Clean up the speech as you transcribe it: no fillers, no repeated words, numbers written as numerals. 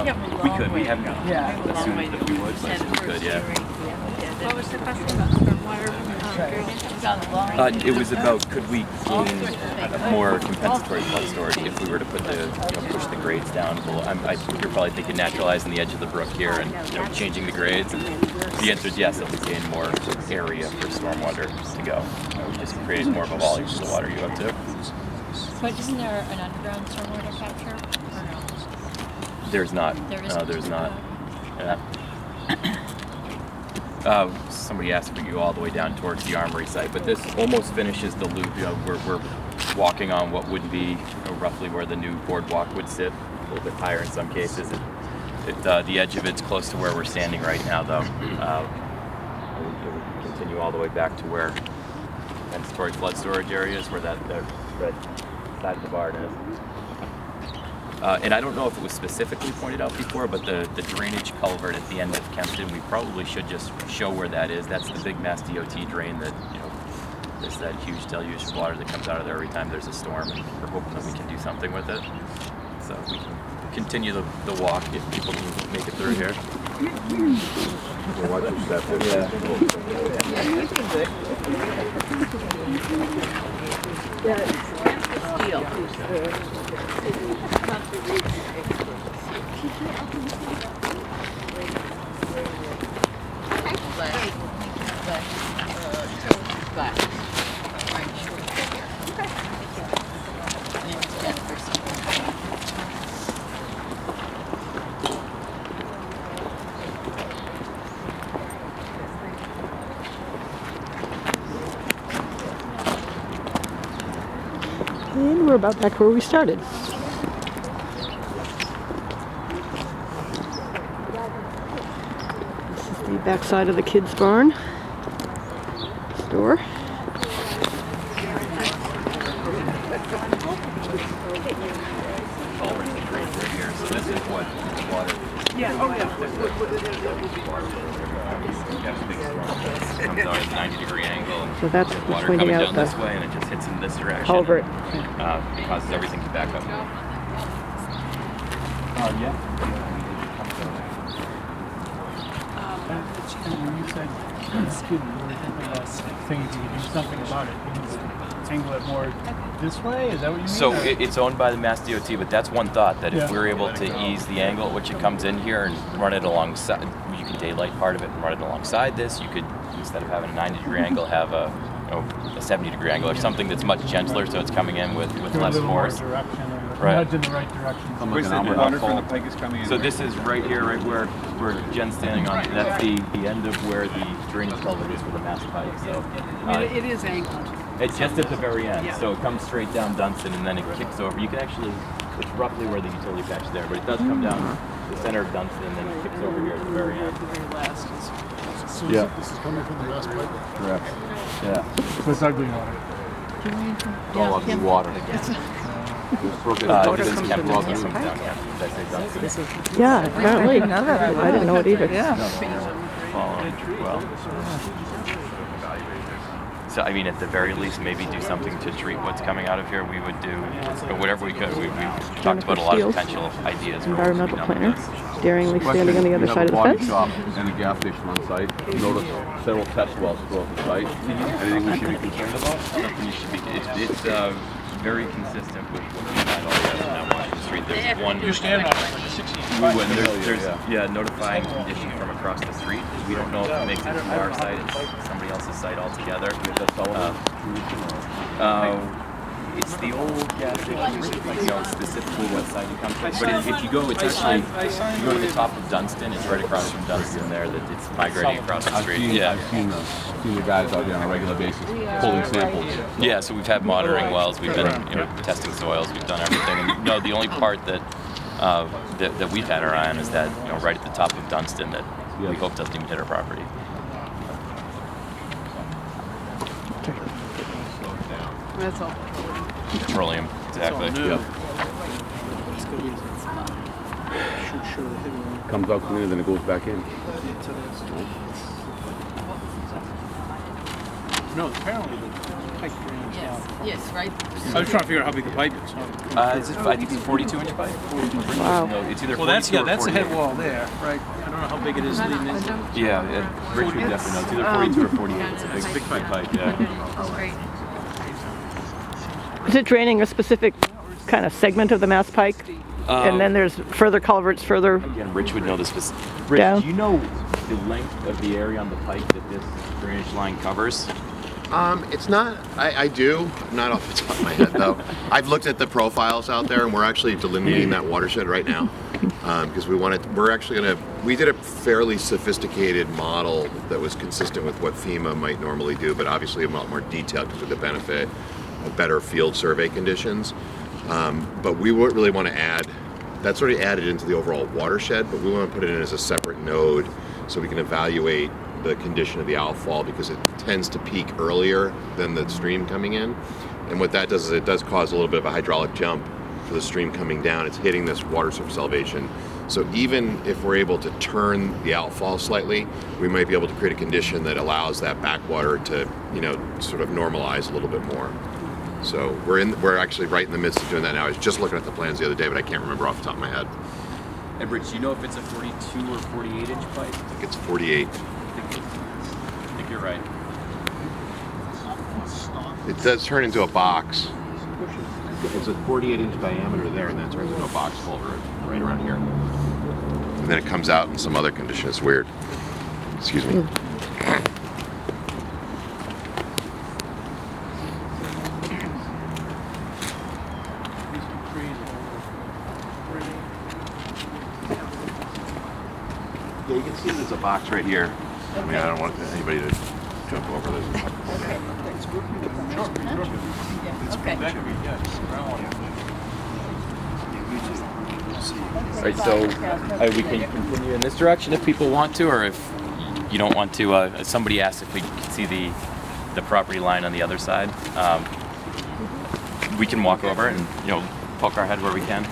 We could. We haven't assumed that we would, but we could, yeah. What was the question about stormwater drainage? It was about could we gain a more compensatory flood storage if we were to put push the grades down. Well, you're probably thinking naturalizing the edge of the brook here and changing the grades. And the answer is yes. It would gain more area for stormwater to go. It would just create more of a volume for the water you have to. But isn't there an underground stormwater capture? Or no? There's not. There is. No, there's not. Yeah. Somebody asked if we go all the way down towards the armory site, but this almost finishes the loop. We're walking on what would be roughly where the new boardwalk would sit, a little bit higher in some cases. The edge of it's close to where we're standing right now, though. It would continue all the way back to where compensatory flood storage areas, where that red side of the barn is. And I don't know if it was specifically pointed out before, but the drainage culvert at the end of Kempton, we probably should just show where that is. That's the big Mass DOT drain that, there's that huge deluge of water that comes out of there every time there's a storm, and we're hoping that we can do something with it. So we can continue the walk if people can make it through here. Watch your step. Yeah. Steel. And we're about back where we started. This is the back side of the kids' barn store. Comes out at a 90-degree angle, and So that's water pointing coming out down the this way, and it just hits in this direction. culvert. It causes everything to back up. Yeah. When you said, excuse me, you were thinking about things you could do something about it. You can angle it more this way? Is that what you mean? So it's owned by the Mass DOT, but that's one thought, that if we're able to ease the angle at which it comes in here and run it alongside, you could daylight part of it and run it alongside this. You could, instead of having a 90-degree angle, have a 70-degree angle or something that's much gentler, so it's coming in with less force. Right. Nudge in the right direction. Where's the water from the Pike is coming in? So this is right here, right where Jen's standing on. That's the end of where the drainage culvert is for the Mass Pike. So It is angled. it's just at the very end. So it comes straight down Dunstan and then it kicks over. You can actually, it's roughly where the utility patch is there, but it does come down the center of Dunstan and then it kicks over here at the very end. The very last. So this is coming from the Mass Pike? Correct. Yeah. So it's ugly water. All ugly water. This is Kemp Brook, this comes down Kemp. Did I say Dunstan? Yeah, apparently. I didn't know it either. Well, so I mean, at the very least, maybe do something to treat what's coming out of here. We would do whatever we could. We talked about a lot of potential ideas. for what could be Environmental done planner, with this. daringly standing on the other side of the fence. And a gas station on site. You notice several test wells throughout the site. Anything we should be concerned about? Something you should be. It's very consistent with what we had all the on that one street. There's one. You stand on it like a 16. There's notifying condition from across the street. We don't know if it makes it to our site. It's somebody else's site altogether. It's the old gas station, specifically what side you come from. But if you go, it's actually, you go to the top of Dunstan, it's right across from Dunstan there, that it's migrating across the street. I've seen the guys out there on a regular basis pulling samples. Yeah, so we've had monitoring wells, we've been testing soils, we've done everything. And, the only part that that we've had our eye on is that, right at the top of Dunstan that we hope doesn't even hit our property. That's all. Petroleum, exactly. Yep. Comes out cleaner than it goes back in. No, apparently pipe drains Yes, down. yes, right. I was trying to figure out how big the pipe is. I think it's a 42-inch pipe. Wow. No, it's either Well, 42 or that's a 48. head wall there, right? I don't know how big it is leading into. Yeah, Rich would definitely know. It's either 42 or 48. It's a big pipe, yeah. Oh, great. Is it draining a specific kind of segment of the Mass Pike? And then there's further culverts further. Again, Rich would know this. Rich, Down. do you know the length of the area on the pike that this drainage line covers? It's not. I do. Not off the top of my head though. I've looked at the profiles out there, and we're actually delineating that watershed right now because we're actually gonna. We did a fairly sophisticated model that was consistent with what FEMA might normally do, but obviously a lot more detailed because of the benefit of better field survey conditions. But we would really want to add. That's already added into the overall watershed, but we want to put it in as a separate node so we can evaluate the condition of the outfall because it tends to peak earlier than the stream coming in. And what that does is it does cause a little bit of a hydraulic jump for the stream coming down. It's hitting this water surface elevation. So even if we're able to turn the outfall slightly, we might be able to create a condition that allows that backwater to, sort of normalize a little bit more. So we're actually right in the midst of doing that now. I was just looking at the plans the other day, but I can't remember off the top of my head. And Rich, do you know if it's a 42 or 48-inch pipe? I think it's 48. I think you're right. It does turn into a box. It's a 48-inch diameter there, and then it turns into a box culvert right around here. And then it comes out in some other condition. It's weird. Excuse me. Yeah, you can see there's a box right here. I mean, I don't want anybody to jump over this. Okay. All right, so we can continue in this direction if people want to, or if you don't want to. Somebody asked if we could see the property line on the other side. We can walk over and poke our head where we can.